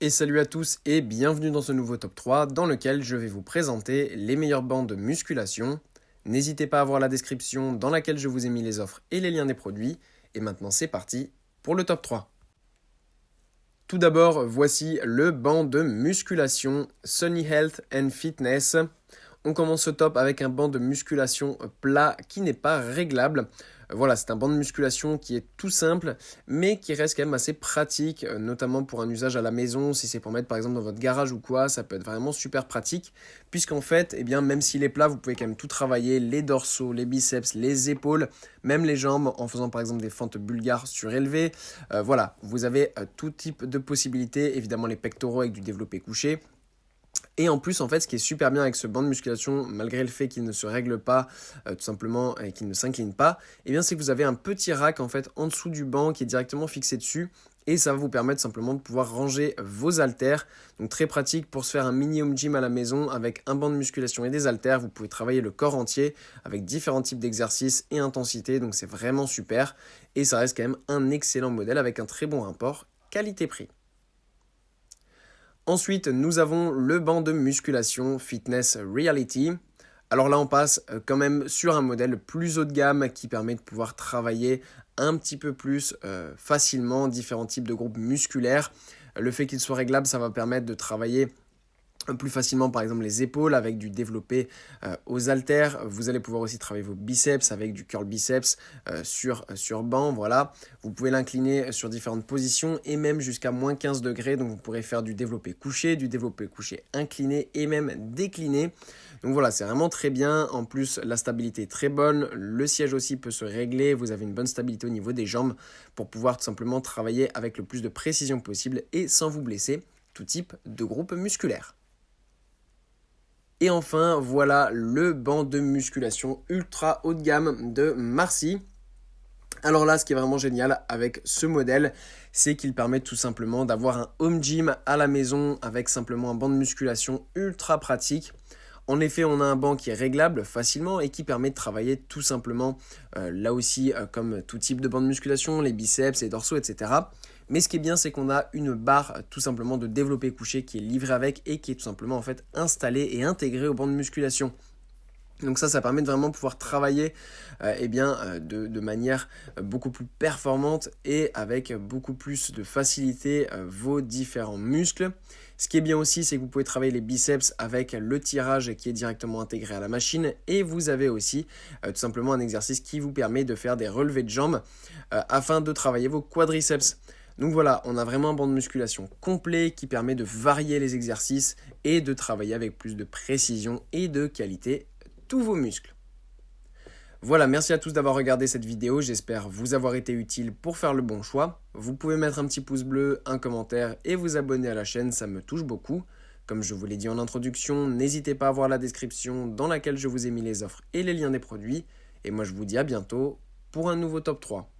Et salut à tous et bienvenue dans ce nouveau top 3 dans lequel je vais vous présenter les meilleurs bancs de musculation. N'hésitez pas à voir la description dans laquelle je vous ai mis les offres et les liens des produits. Et maintenant c'est parti pour le top 3. Tout d'abord, voici le banc de musculation Sunny Health and Fitness. On commence ce top avec un banc de musculation plat qui n'est pas réglable. Voilà, c'est un banc de musculation qui est tout simple, mais qui reste quand même assez pratique, notamment pour un usage à la maison, si c'est pour mettre par exemple dans votre garage ou quoi, ça peut être vraiment super pratique, puisqu'en fait, eh bien, même s'il est plat, vous pouvez quand même tout travailler, les dorsaux, les biceps, les épaules, même les jambes, en faisant par exemple des fentes bulgares surélevées. Voilà, vous avez tout type de possibilités, évidemment les pectoraux avec du développé couché. Et en plus, en fait, ce qui est super bien avec ce banc de musculation, malgré le fait qu'il ne se règle pas, tout simplement, et qu'il ne s'incline pas, eh bien, c'est que vous avez un petit rack, en fait, en dessous du banc qui est directement fixé dessus. Et ça va vous permettre simplement de pouvoir ranger vos haltères. Donc très pratique pour se faire un mini home gym à la maison avec un banc de musculation et des haltères. Vous pouvez travailler le corps entier avec différents types d'exercices et intensités. Donc c'est vraiment super. Et ça reste quand même un excellent modèle avec un très bon rapport qualité-prix. Ensuite, nous avons le banc de musculation Fitness Reality. Alors là, on passe quand même sur un modèle plus haut de gamme qui permet de pouvoir travailler un petit peu plus facilement différents types de groupes musculaires. Le fait qu'il soit réglable, ça va permettre de travailler plus facilement par exemple les épaules avec du développé aux haltères. Vous allez pouvoir aussi travailler vos biceps avec du curl biceps sur banc, voilà. Vous pouvez l'incliner sur différentes positions et même jusqu'à moins 15 degrés, donc vous pourrez faire du développé couché incliné et même décliné. Donc voilà, c'est vraiment très bien. En plus, la stabilité est très bonne. Le siège aussi peut se régler. Vous avez une bonne stabilité au niveau des jambes pour pouvoir tout simplement travailler avec le plus de précision possible et sans vous blesser tout type de groupe musculaire. Et enfin, voilà le banc de musculation ultra haut de gamme de Marcy. Alors là, ce qui est vraiment génial avec ce modèle, c'est qu'il permet tout simplement d'avoir un home gym à la maison avec simplement un banc de musculation ultra pratique. En effet, on a un banc qui est réglable facilement et qui permet de travailler tout simplement, là aussi, comme tout type de banc de musculation, les biceps, les dorsaux, etc. Mais ce qui est bien, c'est qu'on a une barre tout simplement de développé couché qui est livrée avec et qui est tout simplement en fait installée et intégrée au banc de musculation. Donc ça permet de vraiment pouvoir travailler de manière beaucoup plus performante et avec beaucoup plus de facilité vos différents muscles. Ce qui est bien aussi, c'est que vous pouvez travailler les biceps avec le tirage qui est directement intégré à la machine et vous avez aussi tout simplement un exercice qui vous permet de faire des relevés de jambes afin de travailler vos quadriceps. Donc voilà, on a vraiment un banc de musculation complet qui permet de varier les exercices et de travailler avec plus de précision et de qualité tous vos muscles. Voilà, merci à tous d'avoir regardé cette vidéo, j'espère vous avoir été utile pour faire le bon choix. Vous pouvez mettre un petit pouce bleu, un commentaire et vous abonner à la chaîne, ça me touche beaucoup. Comme je vous l'ai dit en introduction, n'hésitez pas à voir la description dans laquelle je vous ai mis les offres et les liens des produits. Et moi je vous dis à bientôt pour un nouveau top 3.